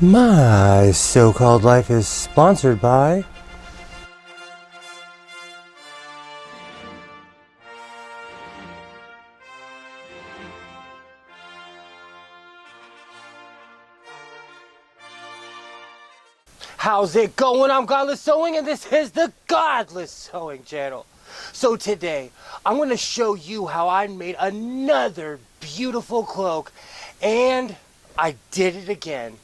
My so-called life is sponsored by How's it going? I'm Godless Sewing and this is the Godless Sewing channel. So today I'm going to show you how I made another beautiful cloak, and I did it again.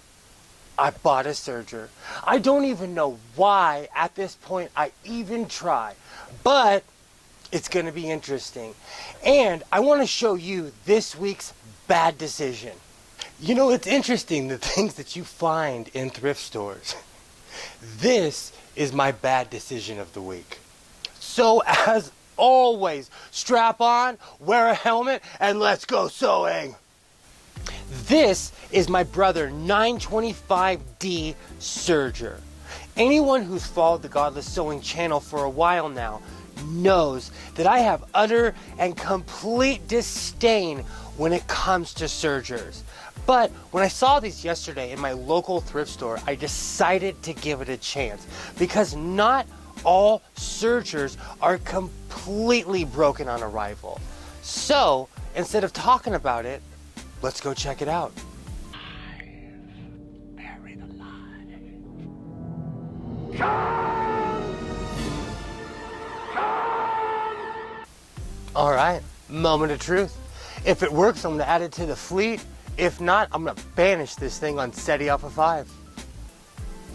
I bought a serger. I don't even know why at this point I even try, but it's going to be interesting. And I want to show you this week's bad decision. You know, it's interesting the things that you find in thrift stores. This is my bad decision of the week. So as always, strap on, wear a helmet, and let's go sewing. This is my brother 925D Serger. Anyone who's followed the Godless Sewing channel for a while now knows that I have utter and complete disdain when it comes to sergers. But when I saw these yesterday in my local thrift store, I decided to give it a chance because not all sergers are completely broken on arrival. So instead of talking about it, let's go check it out. Buried alive. All right, moment of truth. If it works, I'm gonna add it to the fleet. If not, I'm gonna banish this thing on SETI Alpha 5.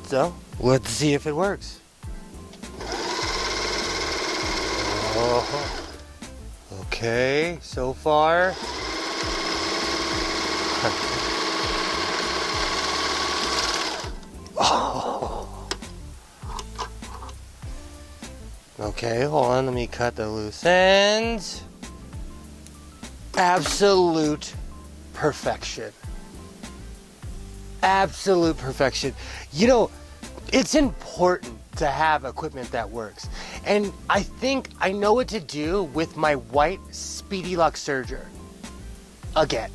So, let's see if it works. Oh, okay, so far. Oh. Okay, hold on, let me cut the loose ends. Absolute perfection. Absolute perfection. You know, it's important to have equipment that works. And I think I know what to do with my white Speedy Luck Serger. Again.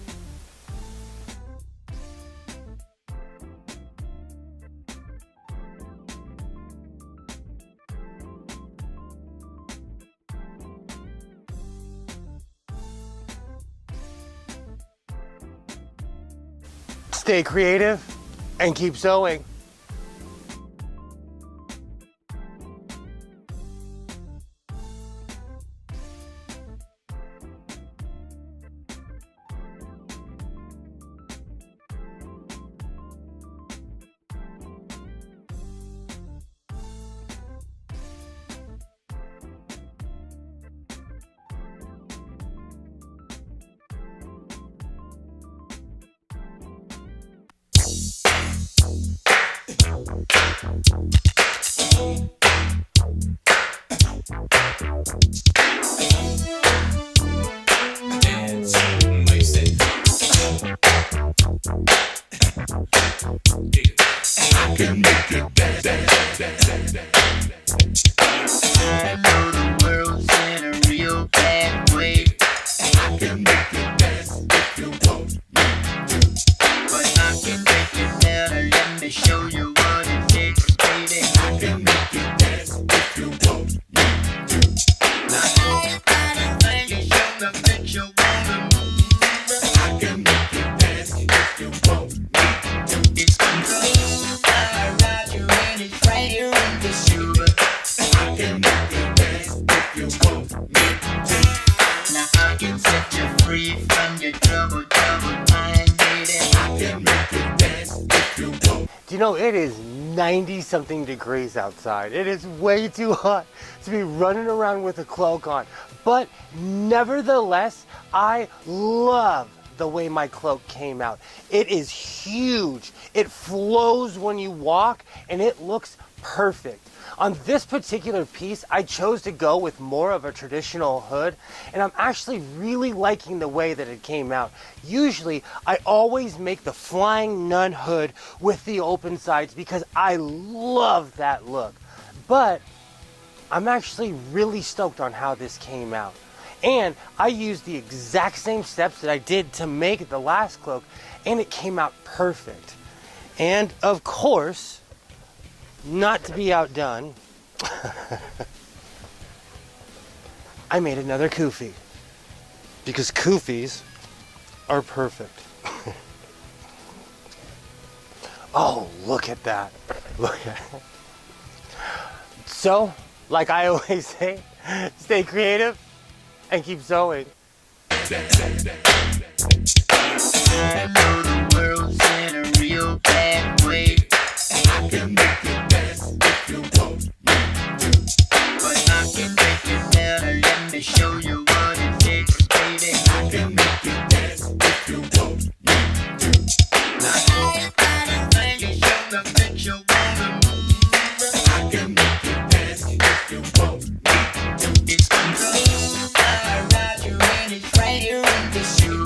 Stay creative and keep sewing. I can make it dance, dance, dance, dance, dance. I know the world's in a real bad way. I can make it dance if you want me to. But I can make it better, let me show you what it takes, baby. I can make it dance if you want me to. Now I ain't got a thing to show the picture, wanna move. I can make it dance if you want me to. It's control. Do you know, it is 90-something degrees outside. It is way too hot to be running around with a cloak on. But nevertheless, I love the way my cloak came out. It is huge. It flows when you walk, and it looks perfect. On this particular piece, I chose to go with more of a traditional hood, and I'm actually really liking the way that it came out. Usually, I always make the flying nun hood with the open sides because I love that look. But I'm actually really stoked on how this came out. And I used the exact same steps that I did to make the last cloak, and it came out perfect. And of course, not to be outdone, I made another kufi. Because kufis are perfect. Oh, look at that. Look at it. So, like I always say, stay creative and keep sewing. The world's in a real bad way. I can make it dance if you want me to. But I can make it better. Let me show you what it takes, baby. I can make it dance if you want me to. Now everybody think you show the picture wanna move. I can make it dance if you want me to. It's the groove. I ride you and it's right here in the shoe.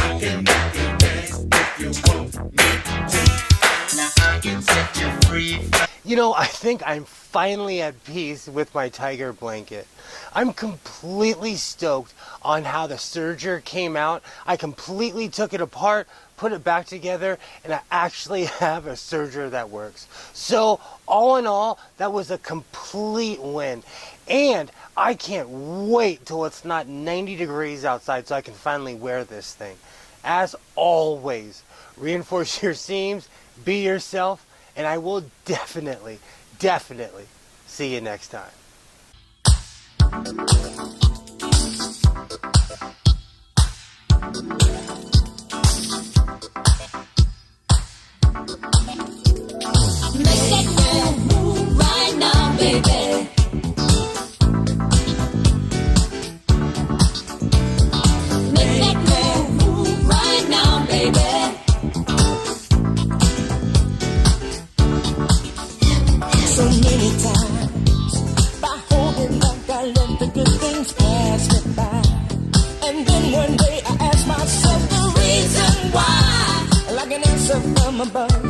I can make it dance if you want me to. Now I can set you free. You know, I think I'm finally at peace with my tiger blanket. I'm completely stoked on how the Serger came out. I completely took it apart, put it back together, and I actually have a Serger that works. So, all in all, that was a complete win. And I can't wait till it's not 90 degrees outside so I can finally wear this thing. As always, reinforce your seams, be yourself, and I will definitely see you next time. Make that move right now, baby. Make that move right now, baby. So many times, by holding back, I let the good things pass me by. And then one day I asked myself the reason why. Like an answer from above.